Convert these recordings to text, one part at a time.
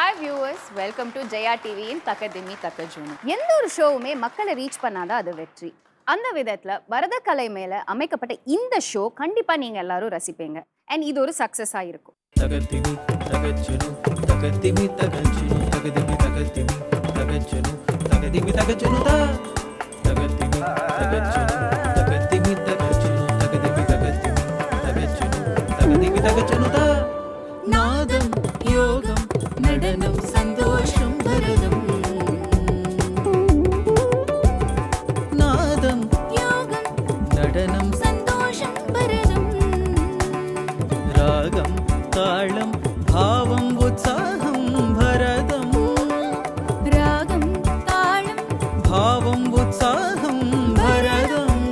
Hi viewers, welcome to Jaya TV in Takadimi Takajunu. எந்த ஒரு ஷோவுமே மக்களை ரீச் பண்ணாதான் அது வெற்றி. அந்த விதத்துல பரதக்கலை மேல அமைக்கப்பட்ட இந்த ஷோ கண்டிப்பா நீங்க எல்லாரும் ரசிப்பீங்க. And இது ஒரு சக்சஸா இருக்கும். தகதிமி தகஜனு தகதிமி தகஜனு தகதிமி தகதிமி தகஜனு தகதிமி தகஜனு தகதிமி தகஜனு தகதிமி தகஜனு தகதிமி தகதிமி தகஜனு தகதிமி தகஜனு நாதம் யோகம் நடனம் சந்தோஷம் பரதம் நாதம் யோகம் நடனம் சந்தோஷம் பரதம் ராகம் தாளம் பாவம் உற்சாகம் பரதம் ராகம் தாளம் பாவம் உற்சாகம் பரதம்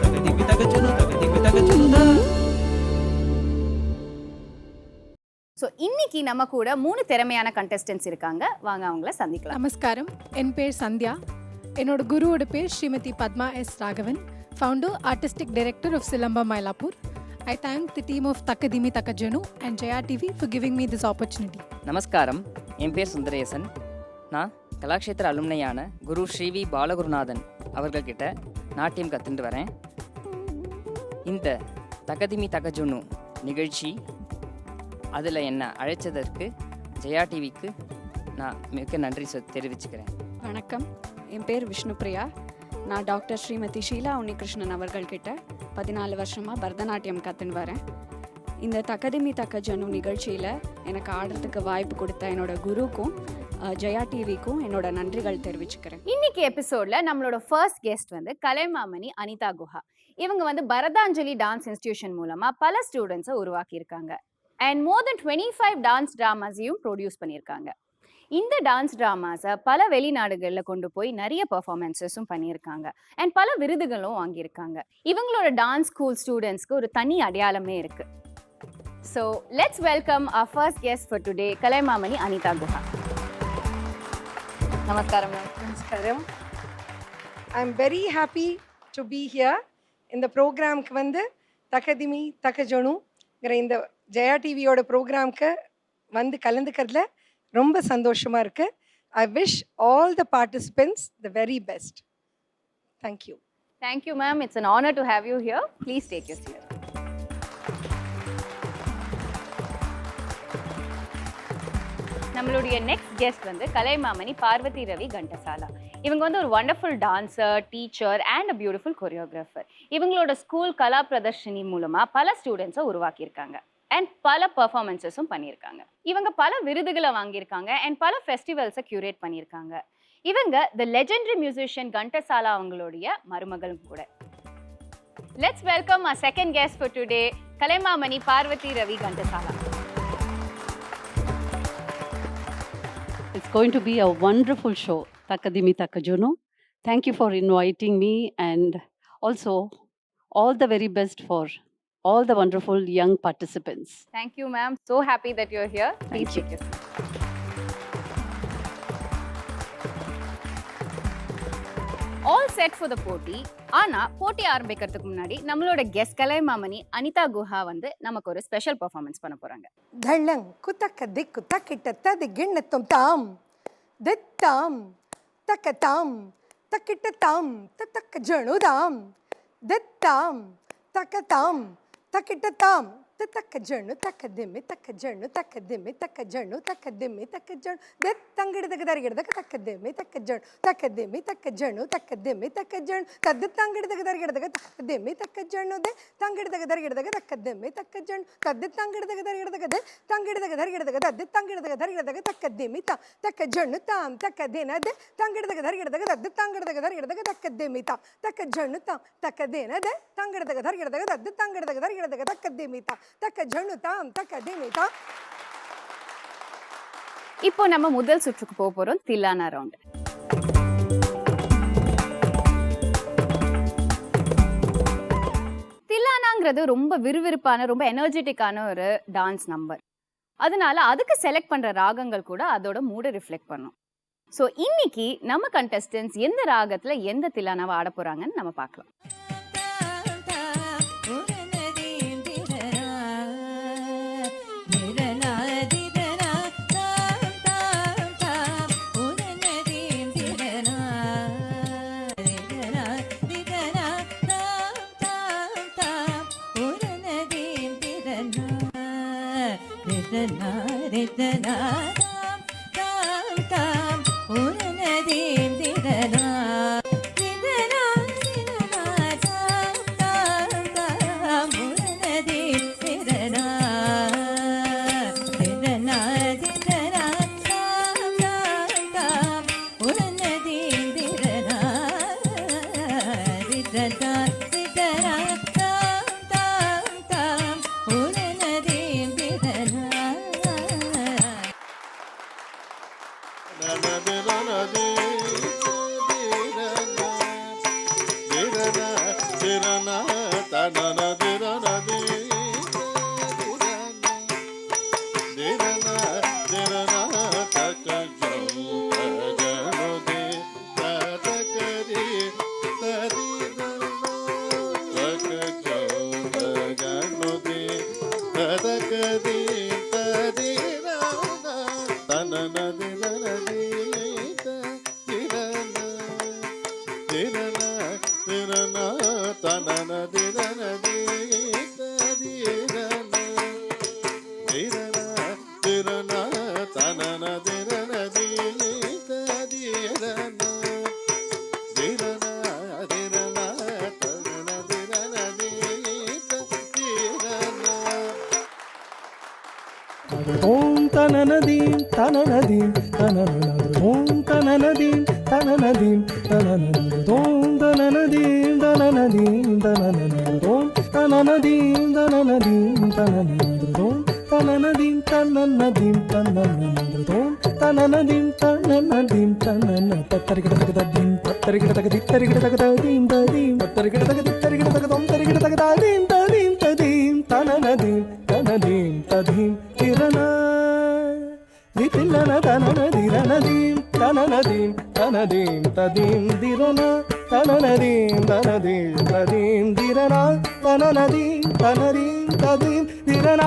தகதிமி தகஜனு தகதிமி தகஜனு ஸோ இன்னைக்கு நம்ம கூட 3 திறமையான கண்டெஸ்டன்ஸ் இருக்காங்க. வாங்க அவங்கள சந்திக்கலாம். நமஸ்காரம், என் பேர் சந்தியா. என்னோட குருவோட பேர் Shrimati Padma S Raghavan, founder, artistic director of Silamba Mylapore. I thank the team of Takadimi Takajanu and Jaya TV for giving me this opportunity. நமஸ்காரம், என் பேர் சுந்தரேசன். நான் கலாக்ஷேத்திர அலுமினியான குரு ஸ்ரீவி பாலகுருநாதன் அவர்கள்கிட்ட நாட்டியம் கற்றுட்டு வரேன். இந்த தகதிமி தகஜுனு நிகழ்ச்சி அதில் என்னை அழைச்சதற்கு ஜெயா டிவிக்கு நான் மிக நன்றி தெரிவிச்சுக்கிறேன். வணக்கம், என் பேர் விஷ்ணுபிரியா. நான் டாக்டர் ஸ்ரீமதி ஷீலா உன்னிகிருஷ்ணன் அவர்கள்கிட்ட 14 வருஷமாக பரதநாட்டியம் கற்றுன்னு வரேன். இந்த தகதிமி தகஜனு நிகழ்ச்சியில் எனக்கு ஆடுறதுக்கு வாய்ப்பு கொடுத்த என்னோட குருக்கும் ஜெயா டிவிக்கும் என்னோட நன்றிகள் தெரிவிச்சுக்கிறேன். இன்னைக்கு எபிசோட்ல நம்மளோட ஃபர்ஸ்ட் கெஸ்ட் வந்து கலைமாமணி அனிதா குஹா. இவங்க வந்து பரதாஞ்சலி டான்ஸ் இன்ஸ்டிடியூஷன் மூலமா பல ஸ்டூடெண்ட்ஸை உருவாக்கி இருக்காங்க. அண்ட் மோர் தென் 25 டான்ஸ் ட்ராமாஸையும் ப்ரொடியூஸ் பண்ணியிருக்காங்க. இந்த டான்ஸ் ட்ராமாஸை பல வெளிநாடுகளில் கொண்டு போய் நிறைய பெர்ஃபார்மன்ஸஸும் பண்ணியிருக்காங்க. அண்ட் பல விருதுகளும் வாங்கியிருக்காங்க. இவங்களோட டான்ஸ் ஸ்கூல் ஸ்டூடெண்ட்ஸ்க்கு ஒரு தனி அடையாளமே இருக்கு. So let's welcome our first guest for today, Kalaimamani Anitha Guha. நமஸ்காரம் மேம். நமஸ்காரம். I am very happy to be here. இந்த ப்ரோக்ராம்க்கு வந்து தகதிமி தகஜனுங்கிற இந்த ஜெயா டிவியோட ப்ரோக்ராம்க்கு வந்து கலந்துக்கிறதுல ரொம்ப சந்தோஷமாக இருக்குது. I wish all the participants the very best. Thank you. Thank you ma'am. It's an honor to have you here. Please take your seat. நம்மளுடைய நெக்ஸ்ட் கெஸ்ட் வந்து கலைமாமணி பார்வதி ரவி கண்டசாலா. இவங்க வந்து ஒரு wonderful dancer, teacher and a beautiful choreographer. இவங்களோட school கலா பிரதர்ஷினி மூலமா பல ஸ்டூடெண்ட்ஸை உருவாக்கியிருக்காங்க அண்ட் பல பெர்ஃபார்மன்ஸஸும் பண்ணியிருக்காங்க. இவங்க பல விருதுகளை வாங்கியிருக்காங்க அண்ட் பல ஃபெஸ்டிவல்ஸை கியூரேட் பண்ணியிருக்காங்க. இவங்க த லெஜெண்டரி மியூசிஷியன் கண்டசாலா அவங்களுடைய மருமகளும் கூட. Let's welcome our second guest for today, Kalaimamani Parvathi Ravi Ghantasala. It's going to be a wonderful show, Takadimi Takajunu. Thank you for inviting me, and also all the very best for all the wonderful young participants. Thank you ma'am. So happy that you're here. Please take your seat. All set for the போட்டி. ஆனா போட்டி ஆரம்பிக்கிறதுக்கு முன்னாடி நம்மளோட guest Kalaimamani Anitha Guha வந்து நமக்கு ஒரு special performance பண்ண போறாங்க. தள்ளங் குத்தக்க திக்கு தக்கிட்ட ததி கிண்ணத்தும் தாம் தித்தாம் தக்கதாம் தக்கிட்ட தாம் தக்க ஜணுதாம் தித்தாம் தக்கதாம் தக்கிட்ட தாம் தக்க ஜணு தக்க திம்மி தக்க ஜணு தக்க திம்மி தக்க ஜணு தக்க திம்மி தக்க ஜணு தித் தங்கிடதக தரிகிடதக தக்க திம்மி தக்க ஜணு தக்க திம்மி தக்க ஜணு தக்க திம்மி தக்க ஜணு தத் தங்கிடதக தரிகிடதக தக்க திம்மி தக்க ஜணு தே தங்கிடதக தரிகிடதக தக்க திம்மி தக்க ஜணு தத் தங்கிடதக தரிகிடதக தே தங்கிடதக தரிகிடதக தத் தங்கிடதக தரிகிடதக தக்க திம்மி தா தக்க ஜணு தாம் தக்க தின தே தங்கிடதக தரிகிடதக தத் தங்கிடதக தரிகிடதக தக்க திம்மி தா தக்க ஜணு தாம் தக்க தின தே தங்கிடதக தரிகிடதக தத் தங்கிடதக தரிகிடதக தக்க திம்மி தா தக்க ஜணு தாம் தக்க திம்மி தா. இப்போ நம்ம முதல் சுற்றுக்கு போக போறோம், தில்லானா ரவுண்ட். தில்லானாங்கிறது ரொம்ப விறுவிறுப்பான, ரொம்ப எனர்ஜெட்டிக்கான ஒரு டான்ஸ் நம்பர். அதனால அதுக்கு செலக்ட் பண்ற ராகங்கள் கூட அதோட மூட ரிஃப்ளெக்ட் பண்ணும். ஸோ இன்னைக்கு நம்ம கண்டஸ்டன்ஸ் எந்த ராகத்துல எந்த தில்லானாவை ஆட போறாங்கன்னு நம்ம பார்க்கலாம். ஓம் தனனதீம் தனனதீம் தனனனது ஓம் தனனதீம் தனனதீம் தனனனது ஓம் தனனதீம் தனனதீம் தனனனது ஓம் தனனதீம் தனனதீம் தனனனது ஓம் தனனதீம் தனனதீம் தனனனது ஓம் தனனதீம் தனனதீம் தனன தத்தரிகிடதகதீம் தத்தரிகிடதகதித்தரிகிடதகதீம் ததீம் தத்தரிகிடதகதித்தரிகிடதகதம் தரிகிடதகதீம் ததீம் ததீம் தனனதீம் தனதீம் ததீம் திரண திதில்லன தனனதிரணதீம் தனனதீம் தனதீம் ததீம் திரண தனனதீம் தனதீம் ததீம் திரண தனனதீம் தனதீம் ததீம் திரண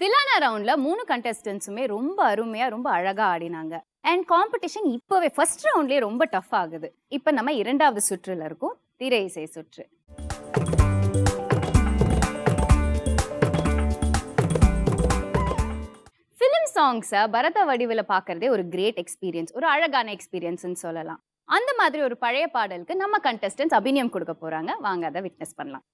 தில்லானா ரவுண்ட்ல 3 கண்டெஸ்டன்ஸுமே ரொம்ப அருமையா ரொம்ப அழகா ஆடினாங்க. அண்ட் காம்படிஷன் இப்பவே ஃபர்ஸ்ட் ரவுண்ட்லயே ரொம்ப டஃப் ஆகுது. இப்போ நம்ம 2வது சுற்றுல இருக்கோம், திரை இசை சுற்று. ஃபிலிம் சாங்ஸை பரத வடிவில் பார்க்கறதே ஒரு கிரேட் எக்ஸ்பீரியன்ஸ், ஒரு அழகான எக்ஸ்பீரியன்ஸ்னு சொல்லலாம். அந்த மாதிரி ஒரு பழைய பாடலுக்கு நம்ம கண்டெஸ்டன்ஸ் அபிநயம் கொடுக்க போறாங்க. வாங்க அதை விட்னஸ் பண்ணலாம்.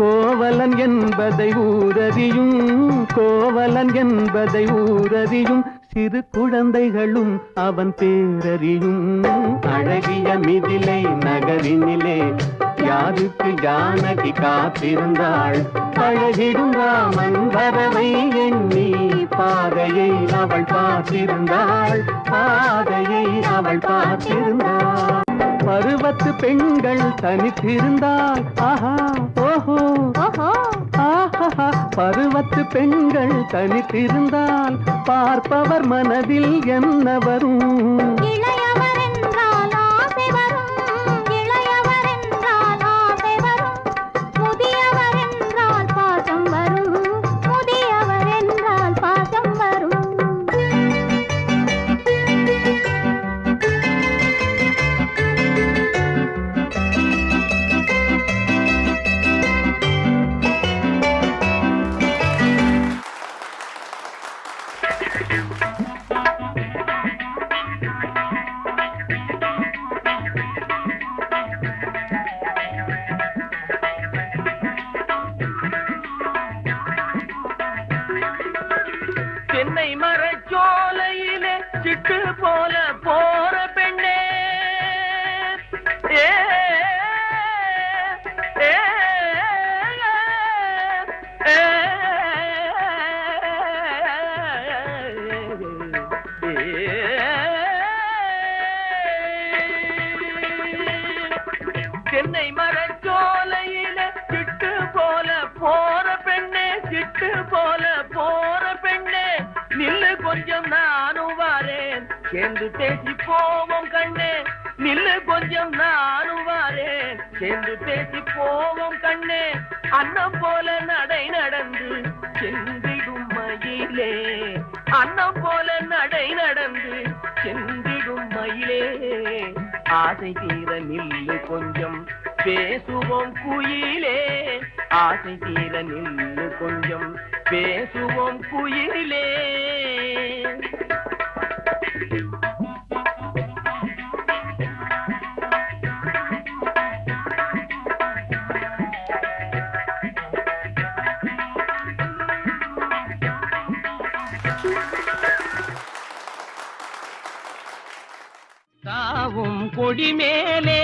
கோவலன் என்பதை ஊரறியும் கோவலன் என்பதை ஊரறியும் சிறு குழந்தைகளும் அவன் பேரறியும் அழகிய மிதிலை நகரினிலே யாருக்கு ஜானகி காத்திருந்தாள் அழகிடும் ராமன் வரவை எண்ணி பாதையை அவள் பார்த்திருந்தாள் பாதையை அவள் பார்த்திருந்தாள் பருவத்து பெண்கள் தனித்திருந்தால் ஆஹா ஓஹோ ஆஹா பருவத்து பெண்கள் தனித்திருந்தால் பார்ப்பவர் மனதில் என்ன வரும் தென்னை மரச்சோலையிலே சிட்டு போல போற பெண்ணே ஏ ஏ தென்னை மரச்சோலையில சிட்டு போல போற பெண்ணே, சிட்டு போல போற பெண்ணே, நில்லு கொஞ்சம் நானும் வாரேன், சேர்ந்து பேசி போவோம் கண்ணே, நில்லு கொஞ்சம் நானும் வாரேன், சேர்ந்து பேசி போவோம் கண்ணே, அன்னம் போல நடை நடந்து சென்றிடும் மயிலே, அன்னம் போல நடை நடந்து சென்றிடும் மயிலே, ஆசை தீர நில்லு கொஞ்சம் பேசுவோம் குயிலே, ஆசை தீர நில்லு கொஞ்சம் பேசுவோம் குயிலே. தாவும் கொடி மேலே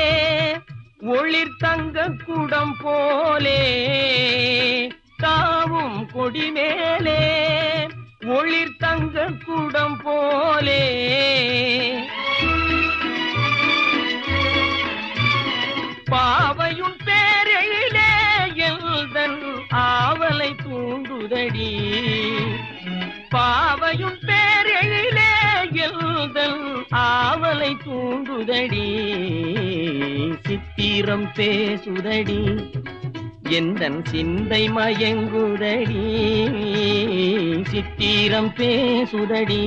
ஒளிர் தங்க குடம் போலே, தாவும் கொடி மேலே ஒளிர் தங்க குடம் போலே, பாவையும் பேரையிலே எல்தன் ஆவலை தூண்டுதடி, பாவையும் பேரையிலே எல்தன் ஆவலை தூண்டுதடி, சித்திரம் பேசுதடி எந்தன் சிந்தை மயங்குதடி, சித்திரம் பேசுதடி.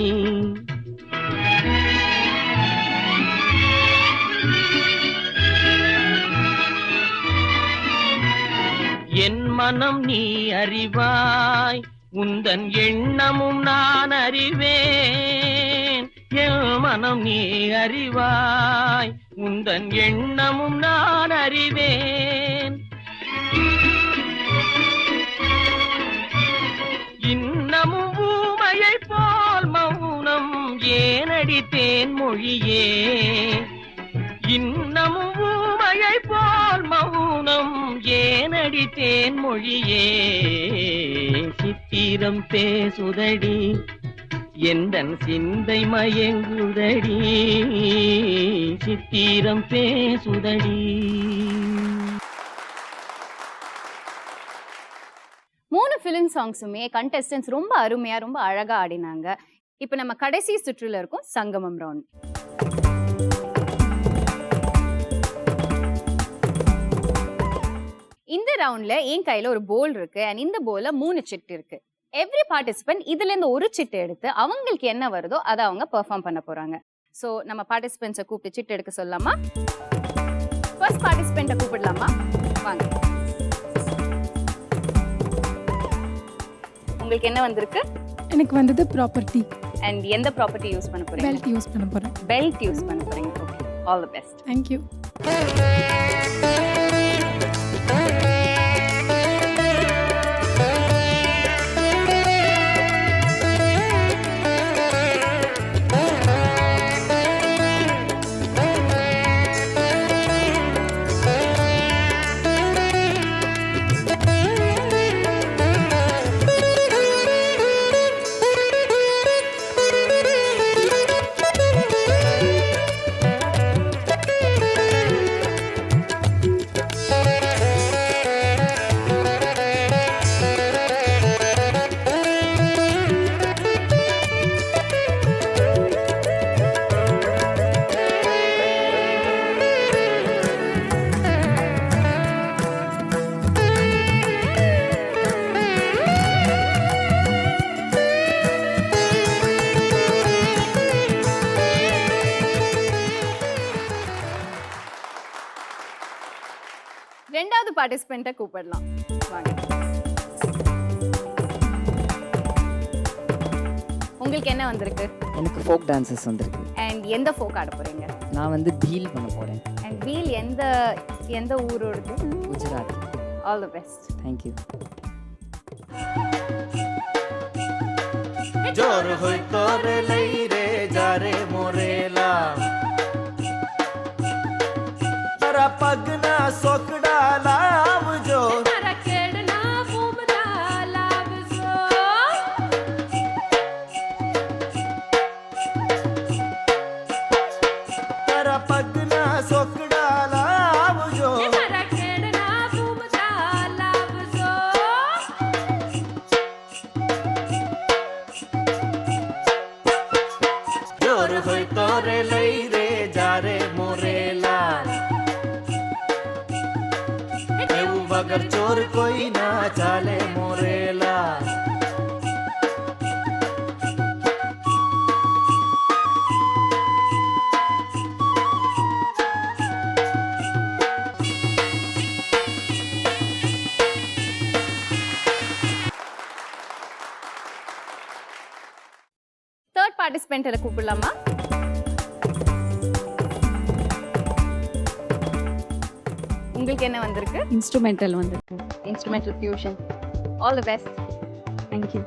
என் மனம் நீ அறிவாய், உந்தன் எண்ணமும் நான் அறிவேன், என் மனம் நீ அறிவாய், உந்தன் எண்ணமும் நான் அறிவேன், இன்னமும் ஊமையை போல் மௌனம் ஏனடித்தேன் மொழியே, இன்னமும் ஊமையை போல் மௌனம் ஏனடித்தேன் மொழியே, சித்திரம் பேசுதடி எந்தன் சிந்தை மயங்குதடி, சித்திரம் பேசுதடி. 3 ஃபிலிம் சாங்ஸுமே கண்டெஸ்டன்ஸ் ரொம்ப அருமையா ரொம்ப அழகா ஆடினாங்க. இப்போ நம்ம கடைசி சுற்றுல இருக்கோம், சங்கமம் ரவுண்ட். இந்த ரவுண்ட்ல என் கையில ஒரு போல் இருக்கு அண்ட் இந்த போல்ல 3 சிட்டு இருக்கு. எவ்ரி பார்ட்டிசிபென்ட் இதுல இருந்து ஒரு சிட்டு எடுத்து அவங்களுக்கு என்ன வருதோ அதை அவங்க பெர்ஃபார்ம் பண்ண போறாங்க. ஸோ நம்ம பார்ட்டிசிபென்ட்ஸை கூப்பிட்டு சிட்டு எடுக்க சொல்லலாமா? ஃபர்ஸ்ட் பார்ட்டிசிபென்ட்டை கூப்பிடலாமா? வாங்க. உங்களுக்கு என்ன வந்திருக்கு? எனக்கு வந்தது ப்ராப்பர்ட்டி. அண்ட் எந்த ப்ராப்பர்ட்டி யூஸ் பண்ண போறீங்க? பெல்ட் யூஸ் பண்ண போறேன். பெல்ட் யூஸ் பண்ண போறீங்க. Okay, all the best. Thank you. ரெண்டாவது பார்ட்டிசிபென்ட்டை கூப்பிடலாம். வாங்க. உங்களுக்கு என்ன வந்திருக்கு? எனக்கு ஃபோக் டான்சஸ் வந்திருக்கு. அண்ட் எந்த ஃபோக் ஆட போறீங்க? நான் வந்து பீல் பண்ண போறேன். அண்ட் பீல் எந்த ஊரோடது? Gujarat. All the best. Thank you. जोर होई तोरे लई रे जारे मोरेला, जरा पगना सोकड़ा लाव जो, तारा केड़ना फूमदा लाव जो, जरा पगना सोकड़ा लाव जो, तारा होय तोरे लई रे जा रे मोरे लाल एऊ बगर चोर कोई ना चाले मोरे लाल தேர்ட் பார்ட்டிசிபென்ட்டை கூப்பிடலாமா? உங்களுக்கு என்ன வந்திருக்கு? இன்ஸ்ட்ருமெண்டல் வந்திருக்கு. Instrumental fusion. All the best. Thank you.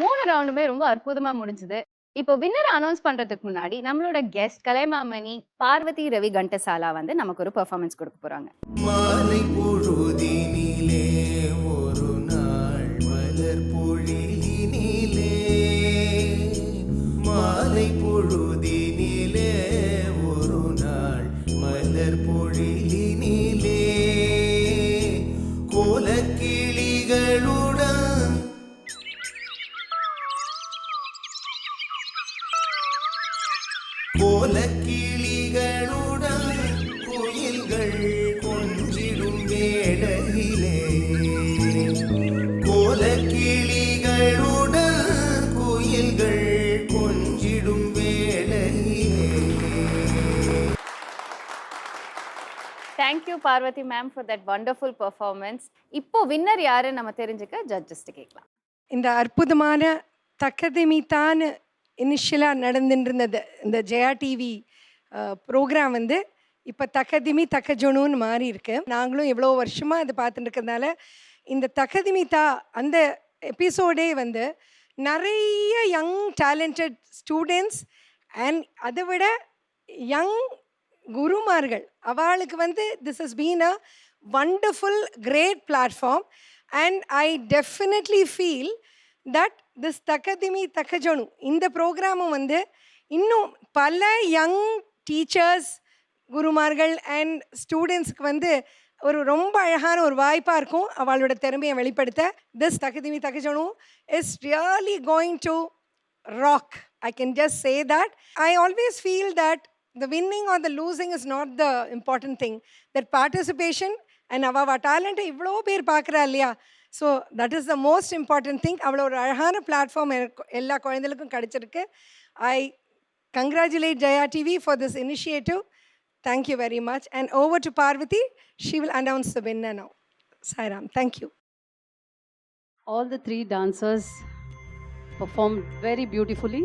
மூணு ரவுண்டுமே ரொம்ப அற்புதமா முடிஞ்சது. இப்போ வின்னர் அனௌன்ஸ் பண்றதுக்கு முன்னாடி நம்மளோட கெஸ்ட் கலைமாமணி பார்வதி ரவி கண்டசாலா வந்து நமக்கு ஒரு பெர்ஃபார்மன்ஸ் கொடுக்க போறாங்க. மாலை பொழுதினிலே ஒரு நாள் மலர் பொழிலினிலே மாலை பொழுதினிலே ஒரு நாள் மலர் பொழிலினிலே கோலக்கிளிகளுடன் கோலக்கிளிகளுடன் குயில்கள் கொஞ்சிடும் வேளையிலே கோலக்கிளிகளுடன் குயில்கள் கொஞ்சிடும் வேளையிலே. Thank you Parvathi ma'am for that wonderful performance. இப்போ வின்னர் யாரு நம்ம தெரிஞ்சுக்க ஜட்ஜஸ்ட் கேட்கலாம். இந்த அற்புதமான தக்கதிமித்தான் இனிஷியலாக நடந்துட்டு இந்த ஜெயா டிவி ப்ரோக்ராம் வந்து இப்போ தக்கதிமி தக்கஜொனுன்னு மாறி இருக்கு. நாங்களும் எவ்வளோ வருஷமாக இதை பார்த்துட்டு இருக்கிறதுனால இந்த தக்கதிமிதா அந்த எபிசோடே வந்து நிறைய யங் டேலண்டட் ஸ்டூடெண்ட்ஸ் அண்ட் அதை விட யங் குருமார்கள் அவளுக்கு வந்து this has been a wonderful great platform and I definitely feel that this Thakkathimi Thakkajonu இந்த ப்ரோக்ராமும் வந்து இன்னும் பல யங் டீச்சர்ஸ் குருமார்கள் அண்ட் ஸ்டூடெண்ட்ஸுக்கு வந்து ஒரு ரொம்ப அழகான ஒரு வாய்ப்பாக இருக்கும் அவளோட திறமையை வெளிப்படுத்த. This Thakkathimi Thakkajonu is really going to rock. I can just say that. I always feel that the winning or the losing is not the important thing. That participation and our talent ivlo per paakra illaya. So that is the most important thing. avlo or alahana platform ella koyandalukkum kadichirukku. I congratulate Jaya TV for this initiative. Thank you very much. And over to Parvati. She will announce the winner now. Sairam, thank you. All the three dancers performed very beautifully.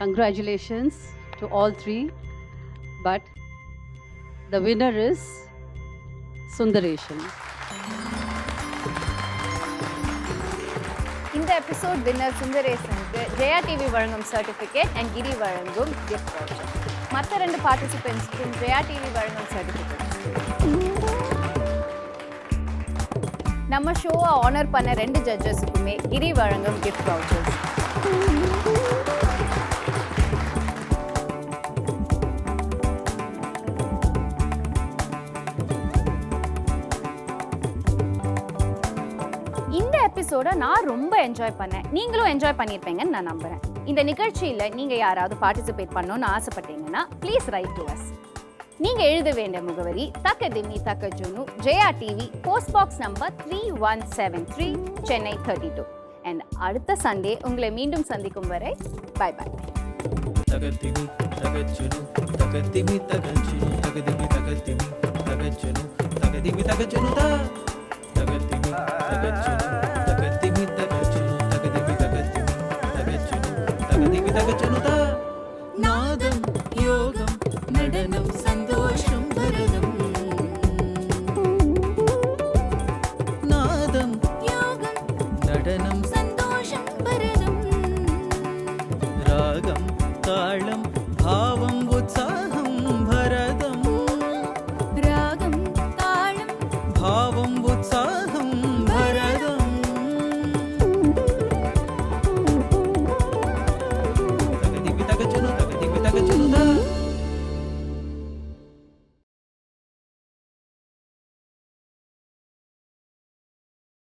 Congratulations to all three. But the winner is Sundareshan. இந்த episode winner சுந்தரேசனுக்கு Jaya TV வழங்கும் certificate and கிரி வழங்கும் gift voucher. மற்ற 2 பார்ட்டிசிபென்ட்ஸ்க்கும் Jaya TV வழங்கும் certificate. நம்ம ஷோவை honour பண்ண 2 ஜட்ஜஸுக்குமே கிரி வழங்கும் gift vouchers. இந்த எபிசோட நான் ரொம்ப என்ஜாய் பண்ணேன். நீங்களும் என்ஜாய் பண்ணியிருப்பீங்கன்னு நான் நம்புறேன். இந்த நிகழ்ச்சியில் நீங்கள் யாராவது பார்ட்டிசிபேட் பண்ணணும்னு ஆசைப்பட்டீங்கன்னா ப்ளீஸ் ரைட் டு அஸ். நீங்கள் எழுத வேண்டிய முகவரி Thakkathimi Thakkajonu Jaya TV, post box number 3173, Chennai 32. And அடுத்த சண்டே உங்களை மீண்டும் சந்திக்கும் வரை பை பை. தகதிமி தகச்சனு தகதிமி தகச்சனு தகதிமி தகதிமி தகச்சனு தகதிமி தகச்சனு தகதிமி தகச்சனு தகதிமி தகச்சனு தகதிமி தகதிமி தகச்சனு தகதிமி தகச்சனு நாதம் யோகம் நடனம் சந்தோஷம் பரதம் நாதம் யோகம் நடனம் சந்தோஷம் பரதம் ராகம் தாளம்